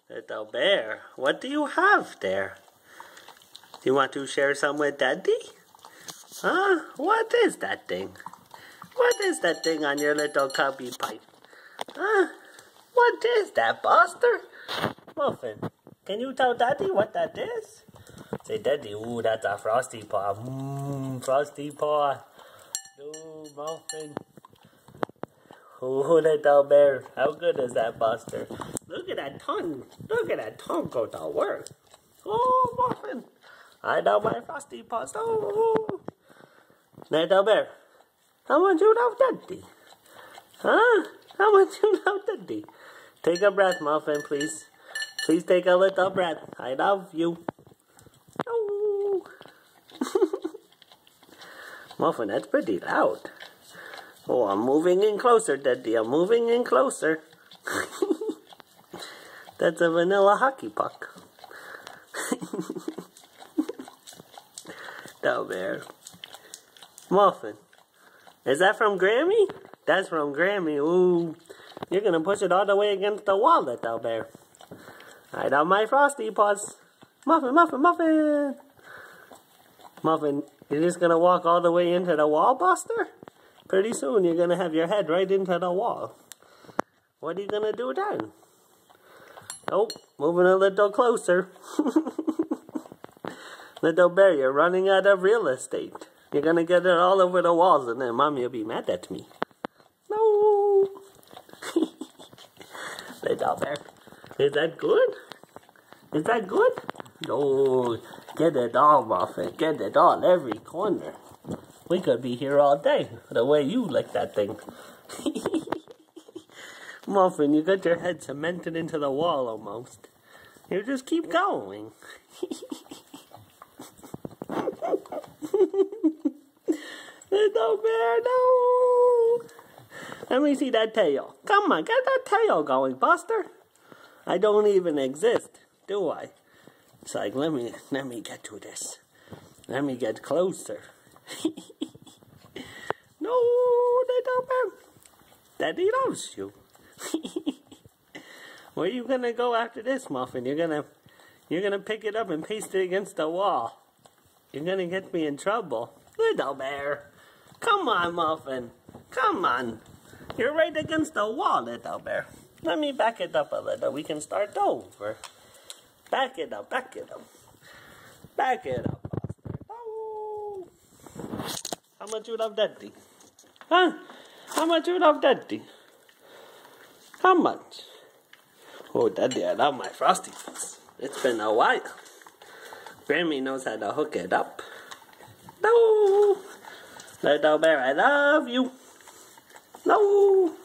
Little bear, what do you have there? Do you want to share some with Daddy? Huh? What is that thing? What is that thing on your little cubby pipe? Huh? What is that, Buster? Muffin, can you tell Daddy what that is? Say, Daddy, ooh, that's a Frosty Paw. Frosty Paw. Ooh, Muffin. Ooh, little bear. How good is that, Buster? Look at that tongue. Look at that tongue go to work. Oh, Muffin. I know my Frosty Paws. Oh. Little bear. How much you love Daddy? Huh? How much you love Daddy? Take a breath, Muffin, please. Please take a little breath. I love you. Oh. Muffin, that's pretty loud. Oh, I'm moving in closer, Daddy. I'm moving in closer. That's a vanilla hockey puck. Down there. Muffin. Is that from Grammy? That's from Grammy. Ooh. You're going to push it all the way against the wall, little bear. I got my Frosty Paws. Muffin, Muffin, Muffin. Muffin, you're just going to walk all the way into the wall, Buster? Pretty soon you're going to have your head right into the wall. What are you going to do then? Oh, moving a little closer. Little bear, you're running out of real estate. You're going to get it all over the walls and then Mommy will be mad at me. No. Little bear, is that good? Is that good? No, get it all, Muffin. Get it all, every corner. We could be here all day, the way you lick that thing. Muffin, you got your head cemented into the wall almost. You just keep going. Little bear, no. Let me see that tail. Come on, get that tail going, Buster. I don't even exist, do I? It's like, let me get to this. Let me get closer. No, little bear. Daddy loves you. Where are you gonna go after this, Muffin? You're gonna pick it up and paste it against the wall. You're gonna get me in trouble. Little bear. Come on, Muffin. Come on. You're right against the wall, little bear. Let me back it up a little. We can start over. Back it up, back it up. Back it up, Buster. Oh. How much you love Daddy? Huh? How much you love Daddy? How much? Oh, Daddy, I love my Frosty Paws. It's been a while. Grammy knows how to hook it up. No. Little bear, I love you. No.